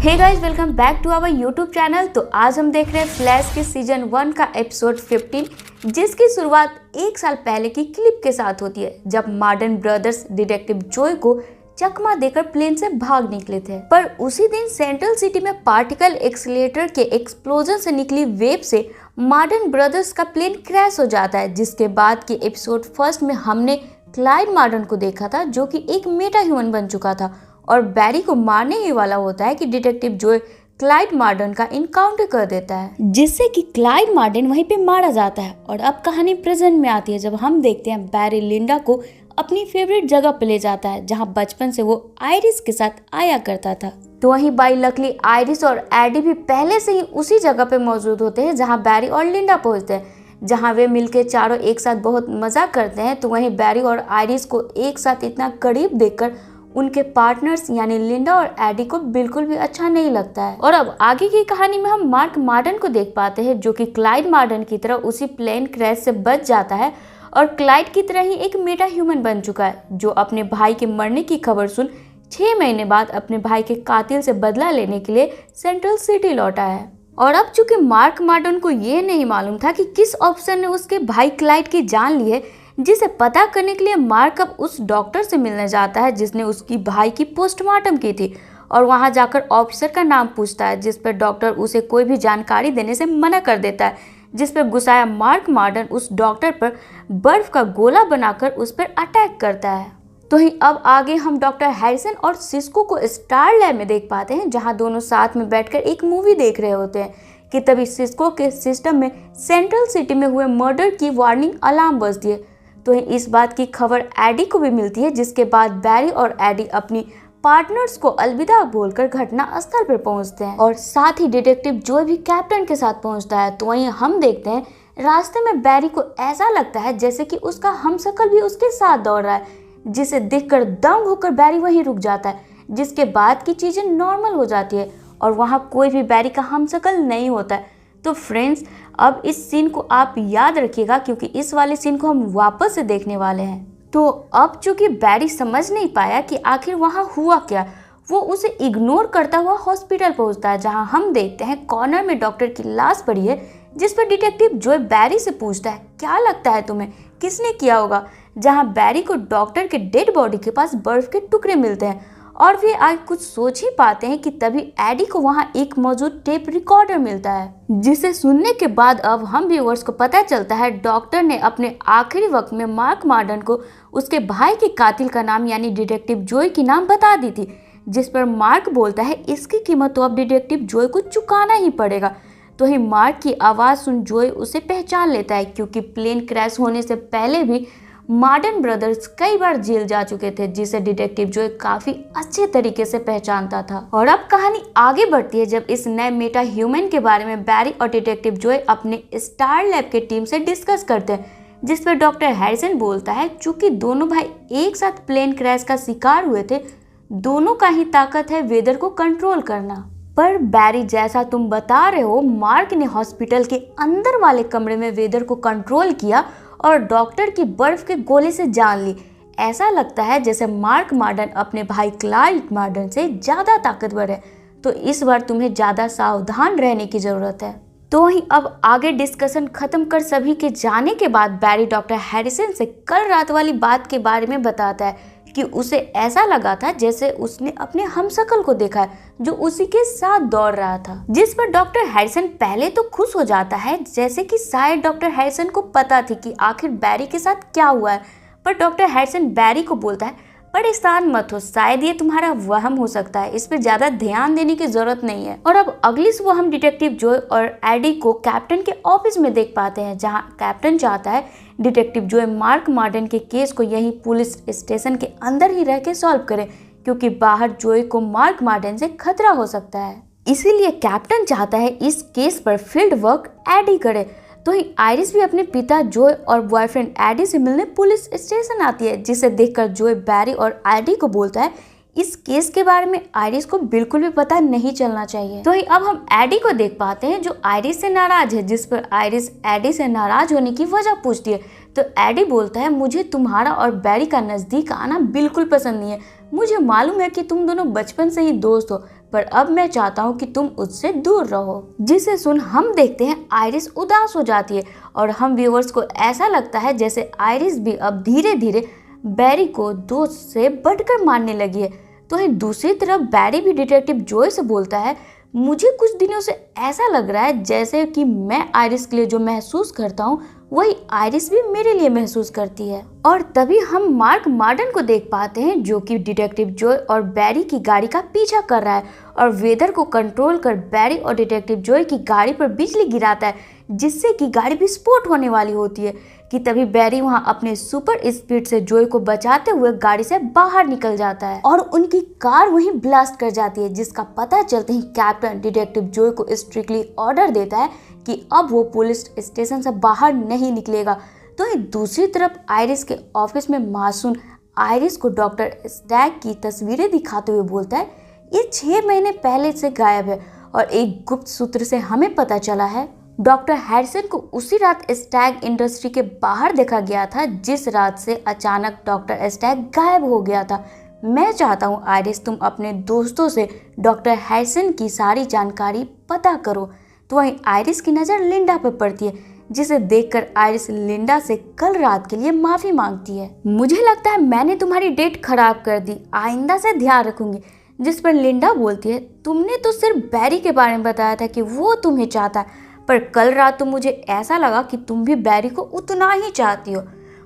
Hey guys, welcome back to our YouTube channel. तो आज हम देख रहे हैं फ्लैश के सीजन 1 का एपिसोड 15, जिसकी शुरुआत 1 साल पहले की क्लिप के साथ होती है, जब मार्डन ब्रदर्स डिटेक्टिव जॉय को चकमा देकर प्लेन से भाग निकले थे। पर उसी दिन सेंट्रल सिटी में पार्टिकल एक्सीलरेटर के एक्सप्लोजन से निकली वेव से मार्डन ब्रदर्स का प्लेन क्रैश हो जाता है। जिसके बाद के एपिसोड फर्स्ट में हमने क्लाइड मार्डन को देखा था, जो कि एक मेटा ह्यूमन बन चुका था और बैरी को मारने ही वाला होता है कि डिटेक्टिव जॉय क्लाइड मार्डन का इनकाउंटर कर देता है, जिससे कि क्लाइड मार्डन वहीं पे मारा जाता है। और अब कहानी प्रेजेंट में आती है, जब हम देखते हैं बैरी लिंडा को अपनी फेवरेट जगह पे ले जाता है, जहां बचपन से वो आयरिस के साथ आया करता था। तो वहीं बाई लकली आयरिस और एडी भी पहले से ही उसी जगह पे मौजूद होते हैं जहां बैरी और लिंडा पहुंचते हैं, जहां वे मिलके चारों एक साथ बहुत मजा करते हैं। तो वहीं बैरी और आयरिस को एक साथ इतना करीब देखकर उनके पार्टनर्स यानी लिंडा और एडी को बिल्कुल भी अच्छा नहीं लगता है। और अब आगे की कहानी में हम मार्क मार्डन को देख पाते हैं, जो कि क्लाइड मार्डन की तरह उसी प्लेन क्रैश से बच जाता है और क्लाइड की तरह ही एक मेटा ह्यूमन बन चुका है, जो अपने भाई के मरने की खबर सुन 6 महीने बाद अपने भाई के कातिल से बदला लेने के लिए सेंट्रल सिटी लौटा है। और अब चूंकि मार्क मार्डन को ये नहीं मालूम था कि किस ऑफिसर ने उसके भाई क्लाइड की जान ली है, जिसे पता करने के लिए मार्क अब उस डॉक्टर से मिलने जाता है जिसने उसकी भाई की पोस्टमार्टम की थी। और वहां जाकर ऑफिसर का नाम पूछता है, जिस पर डॉक्टर उसे कोई भी जानकारी देने से मना कर देता है, जिस पर गुस्साया मार्क मार्डन उस डॉक्टर पर बर्फ का गोला बनाकर उस पर अटैक करता है। तो ही अब आगे हम डॉक्टर हैरिसन और सिस्को को स्टार लैब में देख पाते हैं, जहां दोनों साथ में बैठकर एक मूवी देख रहे होते हैं कि तभी सिस्को के सिस्टम में सेंट्रल सिटी में हुए मर्डर की वार्निंग अलार्म बजती है। तो इस बात की खबर एडी को भी मिलती है, जिसके बाद बैरी और एडी अपनी पार्टनर्स को अलविदा बोलकर घटना स्थल पर पहुंचते हैं और साथ ही डिटेक्टिव जॉय भी कैप्टन के साथ पहुंचता है। तो वहीं हम देखते हैं रास्ते में बैरी को ऐसा लगता है जैसे कि उसका हमशक्ल भी उसके साथ दौड़ रहा है, जिसे देखकर दंग होकर बैरी वहीं रुक जाता है। जिसके बाद की चीजें नॉर्मल हो जाती है और वहां कोई भी बैरी का हमशक्ल नहीं होता है। तो फ्रेंड्स, अब इस सीन को आप याद रखिएगा, क्योंकि इस वाले सीन को हम वापस से देखने वाले हैं। तो अब चूंकि बैरी समझ नहीं पाया कि आखिर वहां हुआ क्या, वो उसे इग्नोर करता हुआ हॉस्पिटल पहुंचता है, जहां हम देखते हैं कॉर्नर में डॉक्टर की लाश पड़ी है, जिस पर डिटेक्टिव जॉय बैरी से पूछता है, क्या लगता है तुम्हें किसने किया होगा। जहां बैरी को डॉक्टर के डेड बॉडी के पास बर्फ के टुकड़े मिलते हैं और वे आज कुछ सोच ही पाते हैं कि तभी एडी को वहां एक मौजूद टेप रिकॉर्डर मिलता है, जिसे सुनने के बाद अब हम व्यूअर्स को पता चलता है डॉक्टर ने अपने आखिरी वक्त में मार्क मार्डन को उसके भाई के कातिल का नाम यानी डिटेक्टिव जॉय की नाम बता दी थी। जिस पर मार्क बोलता है इसकी कीमत तो अब डिटेक्टिव जॉय को चुकाना ही पड़ेगा। तो ही मार्क की आवाज सुन जॉय उसे पहचान लेता है, क्योंकि प्लेन क्रैश होने से पहले भी मार्डन ब्रदर्स कई बार जेल जा चुके थे, जिसे डिटेक्टिव जॉय काफी अच्छे तरीके से पहचानता था। और अब कहानी आगे बढ़ती है, जब इस नए मेटा ह्यूमन के बारे में बैरी और डिटेक्टिव जॉय अपने स्टार लैब के टीम से डिस्कस करते हैं, जिस पर डॉक्टर हैरिसन बोलता है चूंकि दोनों भाई एक साथ प्लेन क्रैश का शिकार हुए थे, दोनों का ही ताकत है वेदर को कंट्रोल करना। पर बैरी, जैसा तुम बता रहे हो, मार्क ने हॉस्पिटल के अंदर वाले कमरे में वेदर को कंट्रोल किया और डॉक्टर की बर्फ के गोले से जान ली। ऐसा लगता है जैसे मार्क मार्डन अपने भाई क्लाइड मार्डन से ज्यादा ताकतवर है, तो इस बार तुम्हें ज्यादा सावधान रहने की जरूरत है। तो वहीं अब आगे डिस्कशन खत्म कर सभी के जाने के बाद बैरी डॉक्टर हैरिसन से कल रात वाली बात के बारे में बताता है कि उसे ऐसा लगा था जैसे उसने अपने हमशक्ल को देखा है, जो उसी के साथ दौड़ रहा था। जिस पर डॉक्टर हैरिसन पहले तो खुश हो जाता है, जैसे कि शायद डॉक्टर हैरिसन को पता थी कि आखिर बैरी के साथ क्या हुआ है। पर डॉक्टर हैरिसन बैरी को बोलता है परेशान मत हो, शायद ये तुम्हारा वहम हो सकता है, इस पर ज्यादा ध्यान देने की जरूरत नहीं है। और अब अगली सुबह हम डिटेक्टिव जॉय और एडी को कैप्टन के ऑफिस में देख पाते हैं, जहां कैप्टन चाहता है डिटेक्टिव जॉय मार्क मार्डन के केस को यही पुलिस स्टेशन के अंदर ही रह के सॉल्व करे, क्योंकि बाहर जॉय को मार्क मार्डन से खतरा हो सकता है। इसीलिए कैप्टन चाहता है इस केस पर फील्ड वर्क एडी करे। तो ही आयरिस भी अपने पिता जॉय और बॉयफ्रेंड एडी से मिलने पुलिस स्टेशन आती है, जिसे देखकर जॉय बैरी और एडी को बोलता है इस केस के बारे में आयरिस को बिल्कुल भी पता नहीं चलना चाहिए। तो ही अब हम एडी को देख पाते हैं, जो आयरिस से नाराज है, जिस पर आयरिस एडी से नाराज होने की वजह पूछती है। तो एडी बोलता है मुझे तुम्हारा और बैरी का नजदीक आना बिल्कुल पसंद नहीं है, मुझे मालूम है कि तुम दोनों बचपन से ही दोस्त हो, पर अब मैं चाहता हूँ कि तुम उससे दूर रहो। जिसे सुन हम देखते हैं आइरिस उदास हो जाती है और हम व्यूअर्स को ऐसा लगता है जैसे आइरिस भी अब धीरे धीरे बैरी को दोस्त से बढ़कर मानने लगी है। तो वहीं दूसरी तरफ बैरी भी डिटेक्टिव जॉय से बोलता है, मुझे कुछ दिनों से ऐसा लग रहा है जैसे कि मैं आइरिस के लिए जो महसूस करता हूँ वही आइरिस भी मेरे लिए महसूस करती है। और तभी हम मार्क मार्डन को देख पाते हैं जो कि डिटेक्टिव जॉय और बैरी की गाड़ी का पीछा कर रहा है और वेदर को कंट्रोल कर बैरी और डिटेक्टिव जॉय की गाड़ी पर बिजली गिराता है, जिससे कि गाड़ी विस्फोट होने वाली होती है कि तभी बैरी वहां अपने सुपर स्पीड से जॉय को बचाते हुए गाड़ी से बाहर निकल जाता है और उनकी कार वहीं ब्लास्ट कर जाती है, जिसका पता चलते ही कैप्टन डिटेक्टिव जॉय को स्ट्रिक्टली ऑर्डर देता है कि अब वो पुलिस स्टेशन से बाहर नहीं निकलेगा। तो दूसरी तरफ आइरिस के ऑफिस में मासूम आइरिस को डॉक्टर स्टैग की तस्वीरें दिखाते हुए बोलता है, ये 6 महीने पहले से गायब है और एक गुप्त सूत्र से हमें पता चला है डॉक्टर हैरिसन को उसी रात स्टैग इंडस्ट्री के बाहर देखा गया था जिस रात से अचानक डॉक्टर स्टैग गायब हो गया था। मैं चाहता हूँ आइरिस तुम अपने दोस्तों से डॉक्टर हैरिसन की सारी जानकारी पता करो। तो वहीं आइरिस की नज़र लिंडा पर पड़ती है, जिसे देखकर आइरिस लिंडा से कल रात के लिए माफ़ी मांगती है। मुझे लगता है मैंने तुम्हारी डेट खराब कर दी, आइंदा से ध्यान रखूंगी। जिस पर लिंडा बोलती है, तुमने तो सिर्फ बैरी के बारे में बताया था कि वो तुम्हें चाहता है, पर कल रात तो मुझे ऐसा लगा कि तुम भी बैरी को उतना ही चाहती हो।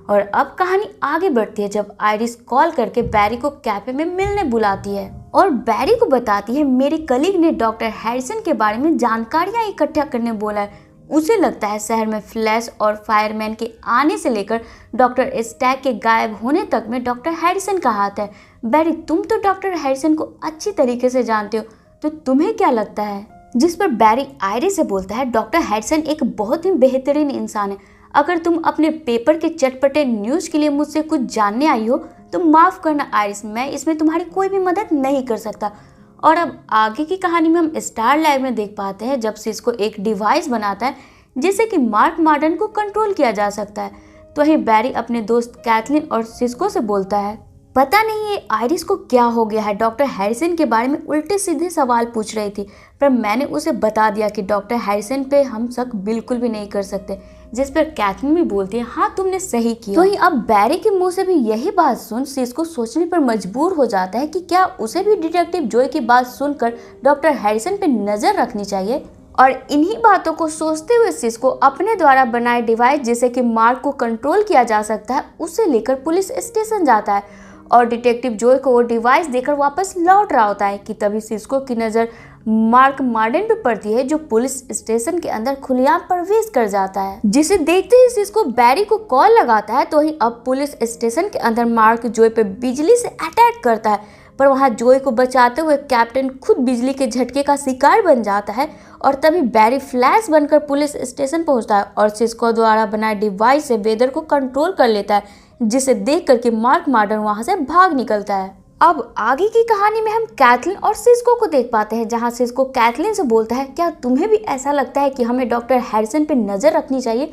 और अब कहानी आगे बढ़ती है जब आइरिस कॉल करके बैरी को कैफे में मिलने बुलाती है और बैरी को बताती है, मेरे कलीग ने डॉक्टर हैरिसन के बारे में जानकारियां इकट्ठा करने बोला है। उसे लगता है शहर में फ्लैश और फायरमैन के आने से लेकर डॉक्टर स्टैग के गायब होने तक में डॉक्टर हैरिसन का हाथ है। बैरी, तुम तो डॉक्टर हैरिसन को अच्छी तरीके से जानते हो, तो तुम्हें क्या लगता है? जिस पर बैरी आइरिस से बोलता है, डॉक्टर हैरिसन एक बहुत ही बेहतरीन इंसान है। अगर तुम अपने पेपर के चटपटे न्यूज के लिए मुझसे कुछ जानने आई हो तो माफ करना आइरिस, मैं इसमें तुम्हारी कोई भी मदद नहीं कर सकता। और अब आगे की कहानी में हम स्टार लाइव में देख पाते हैं जब सिस्को एक डिवाइस बनाता है जिससे कि मार्क मार्डन को कंट्रोल किया जा सकता है। तो वहीं बैरी अपने दोस्त कैथलीन और सिस्को से बोलता है, पता नहीं ये आइरिस को क्या हो गया है, डॉक्टर हैरिसन के बारे में उल्टे सीधे सवाल पूछ रही थी, पर मैंने उसे बता दिया कि डॉक्टर हैरिसन पे हम शक बिल्कुल भी नहीं कर सकते। जिस पर कैथरीन भी बोलती है, हाँ तुमने सही किया। तो ही अब बैरी के मुंह से भी यही बात सुन सिस्को सोचने पर मजबूर हो जाता है कि क्या उसे भी डिटेक्टिव जॉय की बात सुनकर डॉक्टर हैरिसन पे नजर रखनी चाहिए। और इन्हीं बातों को सोचते हुए सिस्को अपने द्वारा बनाए डिवाइस जिसे कि मार्क को कंट्रोल किया जा सकता है उसे लेकर पुलिस स्टेशन जाता है और डिटेक्टिव जॉय को वो डिवाइस देकर वापस लौट रहा होता है कि तभी सिस्को की नज़र मार्क मार्डन पे पड़ती है जो पुलिस स्टेशन के अंदर खुलेआम प्रवेश कर जाता है। जिसे देखते ही सिस्को बैरी को कॉल लगाता है। तो ही अब पुलिस स्टेशन के अंदर मार्क जॉय पे बिजली से अटैक करता है, पर वहाँ जॉय को बचाते हुए कैप्टन खुद बिजली के झटके का शिकार बन जाता है और तभी बैरी फ्लैश बनकर पुलिस स्टेशन पहुँचता है और सिस्को द्वारा बनाए डिवाइस से वेदर को कंट्रोल कर लेता है, जिसे देख करके मार्क मार्डन वहाँ से भाग निकलता है। अब आगे की कहानी में हम कैथलीन और सिस्को को देख पाते हैं जहां सिस्को कैथलीन से बोलता है, क्या तुम्हें भी ऐसा लगता है कि हमें डॉक्टर हैरिसन पे नजर रखनी चाहिए?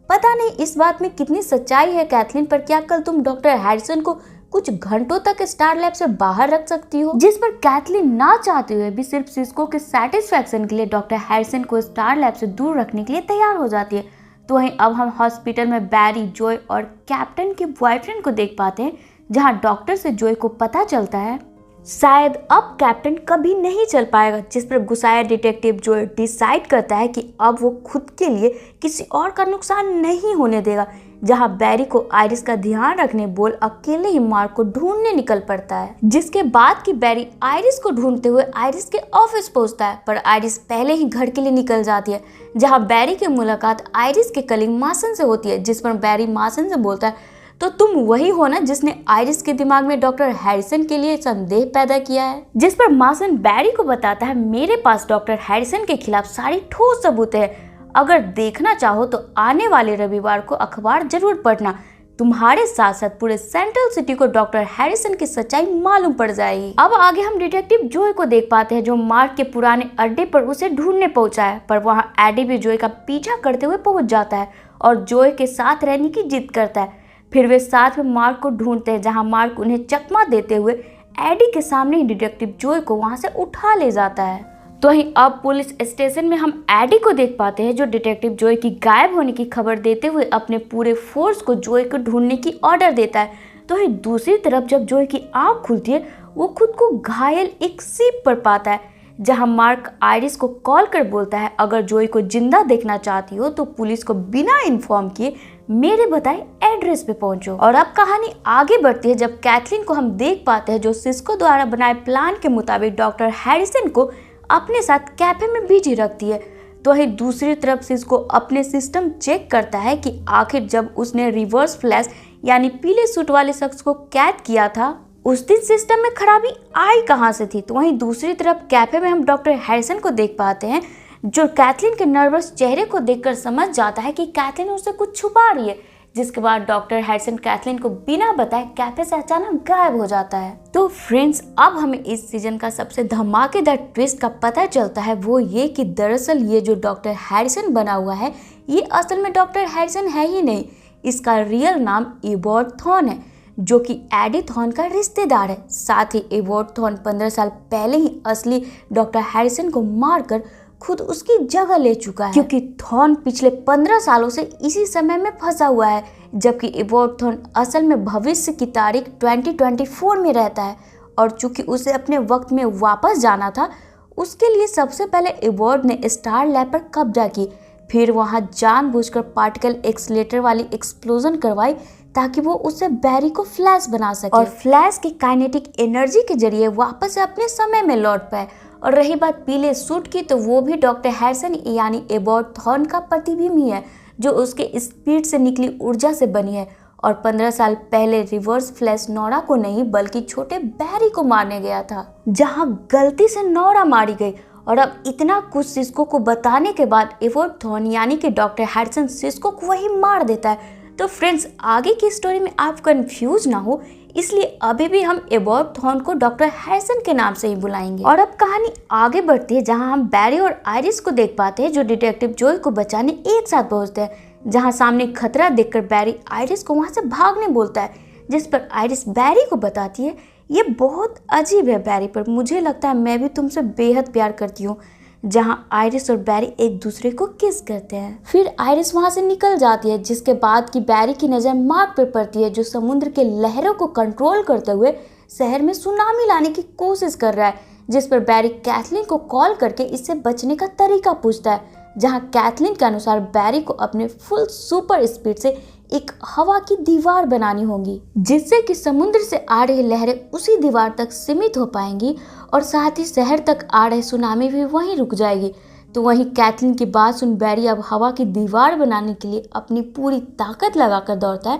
पता नहीं इस बात में कितनी सच्चाई है कैथलीन, पर क्या कल तुम डॉक्टर हैरिसन को कुछ घंटों तक स्टार लैब से बाहर रख सकती हो? जिस पर कैथलीन ना चाहते हुए भी सिर्फ सिस्को के सेटिस्फेक्शन के लिए डॉक्टर हैरिसन को स्टार लैब से दूर रखने के लिए तैयार हो जाती है। तो वहीं अब हम हॉस्पिटल में बैरी, जॉय और कैप्टन के बॉयफ्रेंड को देख पाते हैं जहां डॉक्टर से जॉय को पता चलता है शायद अब कैप्टन कभी नहीं चल पाएगा। जिस पर गुस्साया डिटेक्टिव जॉय डिसाइड करता है कि अब वो खुद के लिए किसी और का नुकसान नहीं होने देगा। जहां बैरी को आइरिस का ध्यान रखने बोल अकेले ही मार्क को ढूंढने निकल पड़ता है। जिसके बाद कि बैरी आइरिस को ढूंढते हुए आइरिस के ऑफिस पहुंचता है, पर आइरिस पहले ही घर के लिए निकल जाती है। जहां बैरी की मुलाकात आइरिस के कलीग मासन से होती है। जिस पर बैरी मासन से बोलता है, तो तुम वही हो ना जिसने आइरिस के दिमाग में डॉक्टर हैरिसन के लिए संदेह पैदा किया है। जिस पर मासन बैरी को बताता है, मेरे पास डॉक्टर हैरिसन के खिलाफ सारी ठोस सबूत है, अगर देखना चाहो तो आने वाले रविवार को अखबार जरूर पढ़ना। तुम्हारे साथ साथ पूरे सेंट्रल सिटी को डॉक्टर हैरिसन की सच्चाई मालूम पड़ जाएगी। अब आगे हम डिटेक्टिव जॉय को देख पाते हैं जो मार्क के पुराने अड्डे पर उसे ढूंढने पहुंचा है, पर वहाँ एडी भी जॉय का पीछा करते हुए पहुंच जाता है और जॉय के साथ रहने की जिद करता है। फिर वे साथ में मार्क को ढूंढते हैं जहां मार्क उन्हें चकमा देते हुए एडी के सामने ही डिटेक्टिव जोय को वहां से उठा ले जाता है। तो वहीं अब पुलिस स्टेशन में हम एडी को देख पाते हैं जो डिटेक्टिव जोय की गायब होने की खबर देते हुए अपने पूरे फोर्स को जोय को ढूंढने की ऑर्डर देता है। तो वहीं दूसरी तरफ जब जोय की आंख खुलती है वो खुद को घायल एक सीप पर पाता है, जहां मार्क आयरिस को कॉल कर बोलता है अगर जोय को जिंदा देखना चाहती हो तो पुलिस को बिना इन्फॉर्म किए मेरे बताए एड्रेस पे पहुंचो। और अब कहानी आगे बढ़ती है जब कैथलीन को हम देख पाते हैं जो सिस्को द्वारा बनाए प्लान के मुताबिक डॉक्टर हैरिसन को अपने साथ कैफे में बिजी रखती है। तो वहीं दूसरी तरफ सिस्को अपने सिस्टम चेक करता है कि आखिर जब उसने रिवर्स फ्लैश यानी पीले सूट वाले शख्स को कैद किया था उस दिन सिस्टम में खराबी आई कहां से थी। तो वहीं दूसरी तरफ कैफे में हम डॉक्टर हैरिसन को देख पाते हैं जो कैथलीन के नर्वस चेहरे को देखकर समझ जाता है कि कैथलीन उससे कुछ छुपा रही है, जिसके बाद डॉक्टर हैरिसन कैथलीन को बिना बताए कैफे से अचानक गायब हो जाता है। तो फ्रेंड्स अब हमें इस सीजन का सबसे धमाकेदार ट्विस्ट का पता चलता है, वो ये कि दरअसल ये जो डॉक्टर हैरिसन बना हुआ है ये असल में डॉक्टर हैरिसन है ही नहीं, इसका रियल नाम एबॉर्ड थॉर्न है जो कि एडी थॉर्न का रिश्तेदार है। साथ ही एबॉर्ड थॉर्न 15 साल पहले ही असली डॉक्टर हैरिसन को मारकर खुद उसकी जगह ले चुका है, क्योंकि थॉर्न पिछले 15 सालों से इसी समय में फंसा हुआ है, जबकि एबॉर्ड थॉर्न असल में भविष्य की तारीख 2024 में रहता है। और चूंकि उसे अपने वक्त में वापस जाना था उसके लिए सबसे पहले एबॉर्ड ने स्टार लैब पर कब्जा की, फिर वहां जानबूझकर पार्टिकल एक्सीलरेटर वाली एक्सप्लोजन करवाई ताकि वो उससे बैरी को फ्लैश बना सके और फ्लैश की काइनेटिक एनर्जी के जरिए वापस अपने समय में लौट पाए। और रही बात पीले सूट की तो वो भी डॉक्टर हैरिसन यानी एबॉर्ड थॉर्न का प्रतिबिंब ही है जो उसके स्पीड से निकली ऊर्जा से बनी है। और 15 साल पहले रिवर्स फ्लैश नोरा को नहीं बल्कि छोटे बैरी को मारने गया था, जहां गलती से नोरा मारी गई। और अब इतना कुछ सिस्को को बताने के बाद एबॉर्ड थॉर्न यानी कि डॉक्टर हैरिसन सिस्को को वही मार देता है। तो फ्रेंड्स आगे की स्टोरी में आप कंफ्यूज ना हो इसलिए अभी भी हम एबॉर्ड थॉर्न को डॉक्टर हैरिसन के नाम से ही बुलाएंगे। और अब कहानी आगे बढ़ती है जहां हम बैरी और आयरिस को देख पाते हैं जो डिटेक्टिव जोय को बचाने एक साथ पहुंचते हैं, जहां सामने खतरा देखकर बैरी आयरिस को वहां से भागने बोलता है, जिस पर आयरिस बैरी को बताती है ये बहुत अजीब है बैरी, पर मुझे लगता है मैं भी तुमसे बेहद प्यार करती हूँ, जहां आयरिस और बैरी एक दूसरे को किस करते हैं। फिर आयरिस वहां से निकल जाती है, जिसके बाद की बैरी की नजर मार्क पर पड़ती है जो समुद्र के लहरों को कंट्रोल करते हुए शहर में सुनामी लाने की कोशिश कर रहा है, जिस पर बैरी कैथलीन को कॉल करके इससे बचने का तरीका पूछता है, जहां कैथलीन के अनुसार बैरी को अपने फुल सुपर स्पीड से एक हवा की दीवार बनानी होगी, जिससे कि समुद्र से आ रही लहरें उसी दीवार तक सीमित हो पाएंगी और साथ ही शहर तक आ रहे सुनामी भी वहीं रुक जाएगी। तो वहीं कैथलीन की बात सुन बैरी अब हवा की दीवार बनाने के लिए अपनी पूरी ताकत लगाकर दौड़ता है,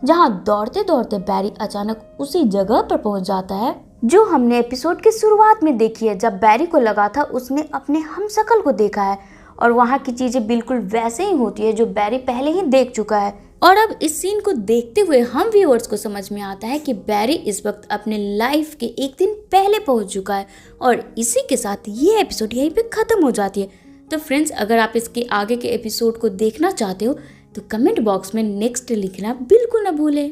जहां दौड़ते दौड़ते बैरी अचानक उसी जगह पर पहुंच जाता है जो हमने एपिसोड की शुरुआत में देखी है, जब बैरी को लगा था उसने अपने हमशक्ल को देखा है। और वहाँ की चीजें बिल्कुल वैसे ही होती है जो बैरी पहले ही देख चुका है। और अब इस सीन को देखते हुए हम व्यूअर्स को समझ में आता है कि बैरी इस वक्त अपने लाइफ के एक दिन पहले पहुंच चुका है। और इसी के साथ ये एपिसोड यहीं पे खत्म हो जाती है। तो फ्रेंड्स अगर आप इसके आगे के एपिसोड को देखना चाहते हो तो कमेंट बॉक्स में नेक्स्ट लिखना बिल्कुल ना भूलें।